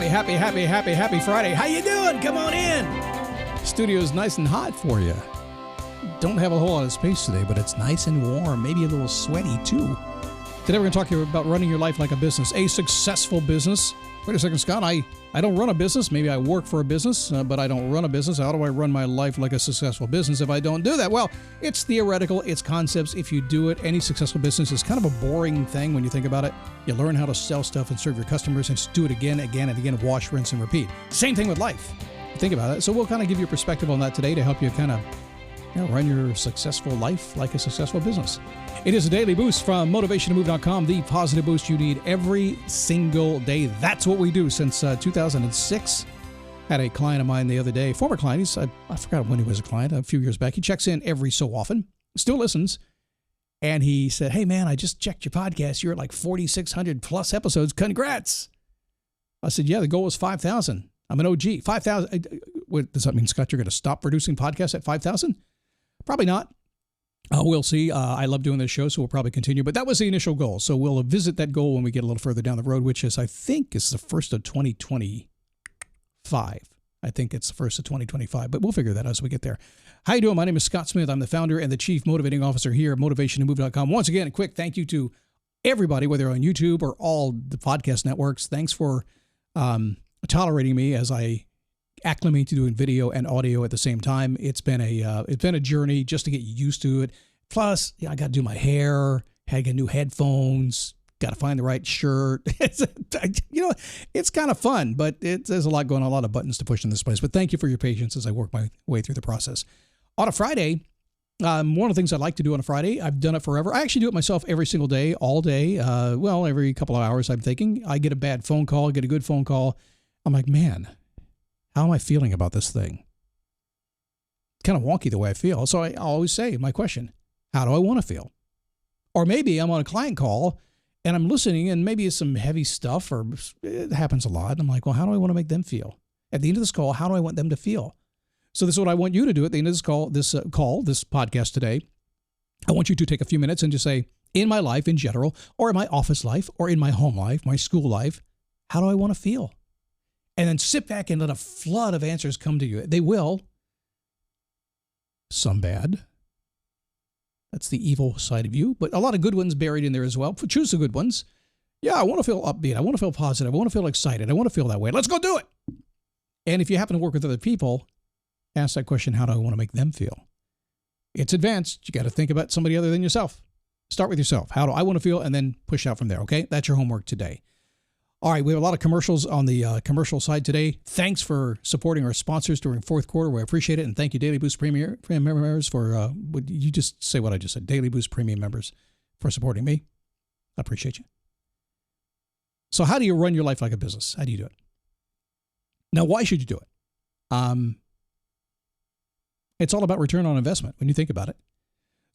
Happy Friday. How you doing? Come on in. Studio's nice and hot for you. Don't have a whole lot of space today, but it's nice and warm, maybe a little sweaty too. Today we're going to talk to you about running your life like a business, a successful business. Wait a second, Scott, I don't run a business. Maybe I work for a business, but I don't run a business. How do I run my life like a successful business if I don't do that? Well, it's theoretical. It's concepts. If you do it, any successful business is kind of a boring thing when you think about it. You learn how to sell stuff and serve your customers and just do it again, again, and again, wash, rinse, and repeat. Same thing with life. Think about it. So we'll kind of give you a perspective on that today to help you kind of run your successful life like a successful business. It is a daily boost from motivationtomove.com, the positive boost you need every single day. That's what we do since 2006. Had a client of mine the other day, former client. I forgot when he was a client, a few years back. He checks in every so often, still listens. And he said, hey, man, I just checked your podcast. You're at like 4,600 plus episodes. Congrats. I said, yeah, the goal was 5,000. I'm an OG. 5,000. Does that mean, Scott, you're going to stop producing podcasts at 5,000? Probably not. We'll see. I love doing this show, so we'll probably continue. But that was the initial goal. So we'll visit that goal when we get a little further down the road, which is, I think, is the first of 2025. I think it's the first of 2025, but we'll figure that out as we get there. How you doing? My name is Scott Smith. I'm the founder and the chief motivating officer here at motivationtomove.com. Once again, a quick thank you to everybody, whether on YouTube or all the podcast networks. Thanks for tolerating me as I acclimate to doing video and audio at the same time. It's been a journey just to get used to it. Plus, I got to do my hair, had to get new headphones, got to find the right shirt. It's kind of fun, but there's a lot going on, a lot of buttons to push in this place. But thank you for your patience as I work my way through the process. On a Friday, one of the things I like to do on a Friday, I've done it forever. I actually do it myself every single day, all day. Every couple of hours, I'm thinking. I get a bad phone call, get a good phone call. I'm like, man, how am I feeling about this thing? Kind of wonky the way I feel. So I always say my question, how do I want to feel? Or maybe I'm on a client call and I'm listening and maybe it's some heavy stuff, or it happens a lot. I'm like, well, how do I want to make them feel? At the end of this call, how do I want them to feel? So this is what I want you to do at the end of this this podcast today. I want you to take a few minutes and just say, in my life in general, or in my office life, or in my home life, my school life, how do I want to feel? And then sit back and let a flood of answers come to you. They will. Some bad. That's the evil side of you. But a lot of good ones buried in there as well. Choose the good ones. Yeah, I want to feel upbeat. I want to feel positive. I want to feel excited. I want to feel that way. Let's go do it. And if you happen to work with other people, ask that question, how do I want to make them feel? It's advanced. You got to think about somebody other than yourself. Start with yourself. How do I want to feel? And then push out from there, okay? That's your homework today. All right, we have a lot of commercials on the commercial side today. Thanks for supporting our sponsors during fourth quarter. We appreciate it. And thank you, Daily Boost Premium members, for, would you just say what I just said? Daily Boost Premium members for supporting me. I appreciate you. So how do you run your life like a business? How do you do it? Now, why should you do it? It's all about return on investment when you think about it.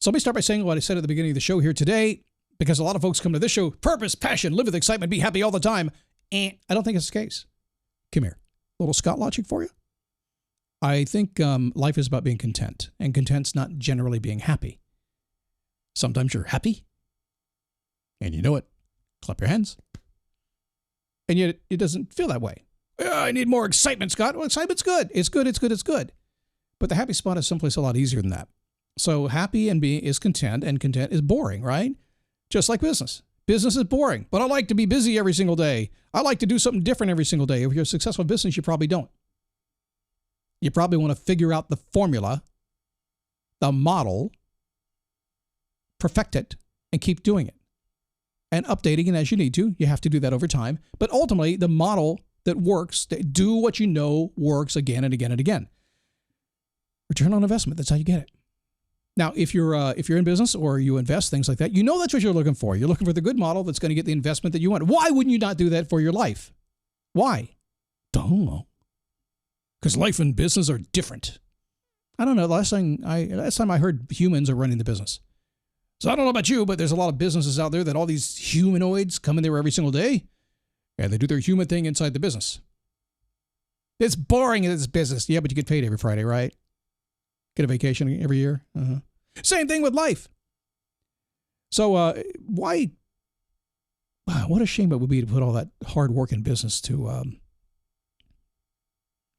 So let me start by saying what I said at the beginning of the show here today, because a lot of folks come to this show, purpose, passion, live with excitement, be happy all the time. I don't think it's the case. Come here. A little Scott logic for you. I think life is about being content, and content's not generally being happy. Sometimes you're happy, and you know it. Clap your hands. And yet it doesn't feel that way. I need more excitement, Scott. Well, excitement's good. It's good. It's good. But the happy spot is someplace a lot easier than that. So happy and being is content, and content is boring, right? Just like business. Business is boring, but I like to be busy every single day. I like to do something different every single day. If you're a successful business, you probably don't. You probably want to figure out the formula, the model, perfect it, and keep doing it. And updating it as you need to. You have to do that over time. But ultimately, the model that works, do what you know works again and again and again. Return on investment, that's how you get it. Now, if you're in business or you invest, things like that, you know that's what you're looking for. You're looking for the good model that's going to get the investment that you want. Why wouldn't you not do that for your life? Why? Don't know. Because life and business are different. I don't know. Last time I heard humans are running the business. So I don't know about you, but there's a lot of businesses out there that all these humanoids come in there every single day, and they do their human thing inside the business. It's boring in this business. Yeah, but you get paid every Friday, right? Get a vacation every year. Same thing with life. So what a shame it would be to put all that hard work in business to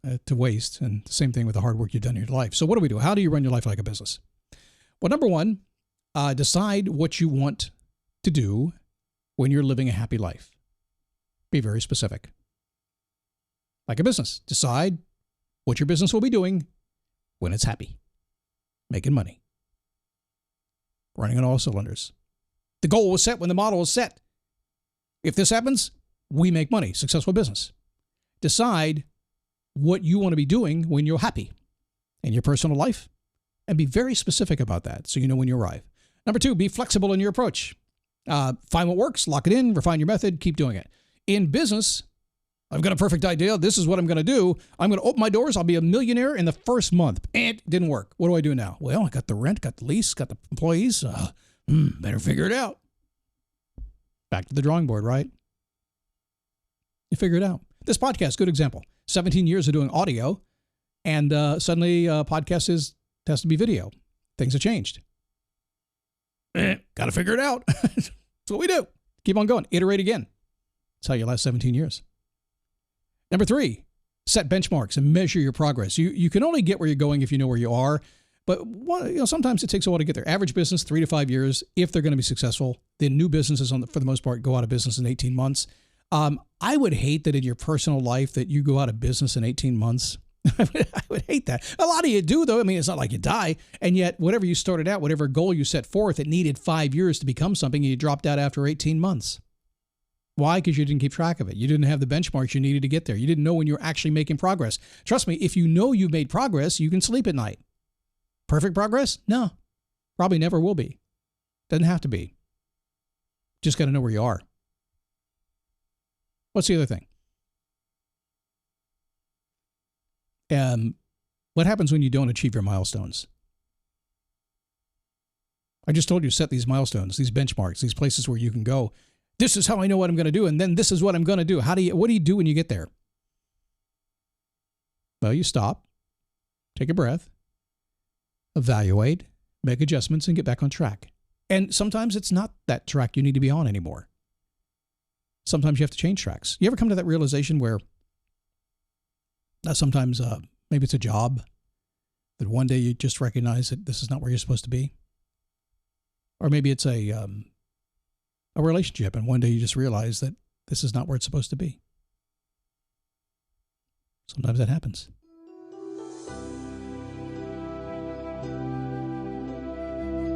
to waste. And the same thing with the hard work you've done in your life. So what do we do? How do you run your life like a business? Well, number one, decide what you want to do when you're living a happy life. Be very specific. Like a business, decide what your business will be doing when it's happy, making money, running on all cylinders. The goal was set when the model was set. If this happens, we make money, successful business. Decide what you want to be doing when you're happy in your personal life and be very specific about that so you know when you arrive. Number two, be flexible in your approach. Find what works, lock it in, refine your method, keep doing it. In business, I've got a perfect idea. This is what I'm going to do. I'm going to open my doors. I'll be a millionaire in the first month. And it didn't work. What do I do now? Well, I got the rent, got the lease, got the employees. Better figure it out. Back to the drawing board, right? You figure it out. This podcast, good example. 17 years of doing audio, and suddenly podcast has to be video. Things have changed. Got to figure it out. That's what we do. Keep on going. Iterate again. That's how you last 17 years. Number three, set benchmarks and measure your progress. You can only get where you're going if you know where you are, but sometimes it takes a while to get there. Average business, 3 to 5 years, if they're going to be successful. Then new businesses, for the most part, go out of business in 18 months. I would hate that in your personal life that you go out of business in 18 months. I would hate that. A lot of you do, though. I mean, it's not like you die. And yet, whatever you started out, whatever goal you set forth, it needed 5 years to become something, and you dropped out after 18 months. Why? Because you didn't keep track of it. You didn't have the benchmarks you needed to get there. You didn't know when you were actually making progress. Trust me, if you know you've made progress, you can sleep at night. Perfect progress? No. Probably never will be. Doesn't have to be. Just got to know where you are. What's the other thing? What happens when you don't achieve your milestones? I just told you, set these milestones, these benchmarks, these places where you can go. This is how I know what I'm going to do, and then this is what I'm going to do. What do you do when you get there? Well, you stop, take a breath, evaluate, make adjustments, and get back on track. And sometimes it's not that track you need to be on anymore. Sometimes you have to change tracks. You ever come to that realization where sometimes maybe it's a job that one day you just recognize that this is not where you're supposed to be? Or maybe it's a relationship, and one day you just realize that this is not where it's supposed to be. Sometimes that happens.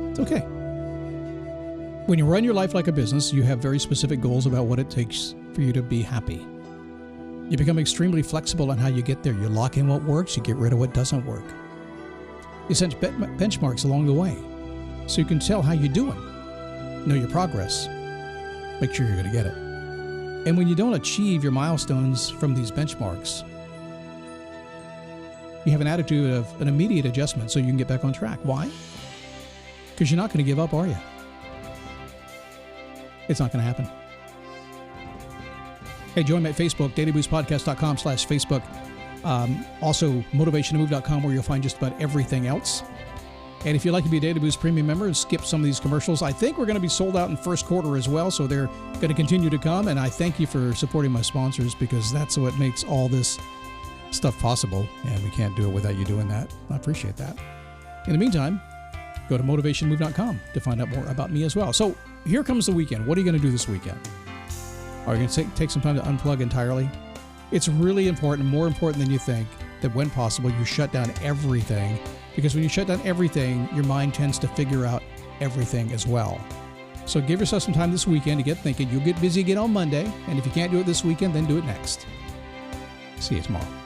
It's okay. When you run your life like a business, you have very specific goals about what it takes for you to be happy. You become extremely flexible on how you get there. You lock in what works, you get rid of what doesn't work. You set benchmarks along the way so you can tell how you're doing, know your progress, make sure you're going to get it. And when you don't achieve your milestones from these benchmarks, you have an attitude of an immediate adjustment so you can get back on track. Why? Because you're not going to give up, are you? It's not going to happen. Hey, join me at Facebook, dailyboostpodcast.com/Facebook. Also, motivationtomove.com, where you'll find just about everything else. And if you'd like to be a Daily Boost Premium member and skip some of these commercials, I think we're going to be sold out in first quarter as well, so they're going to continue to come. And I thank you for supporting my sponsors, because that's what makes all this stuff possible, and we can't do it without you doing that. I appreciate that. In the meantime, go to motivationtomove.com to find out more about me as well. So here comes the weekend. What are you going to do this weekend? Are you going to take some time to unplug entirely? It's really important, more important than you think, that when possible, you shut down everything. Because when you shut down everything, your mind tends to figure out everything as well. So give yourself some time this weekend to get thinking. You'll get busy again on Monday. And if you can't do it this weekend, then do it next. See you tomorrow.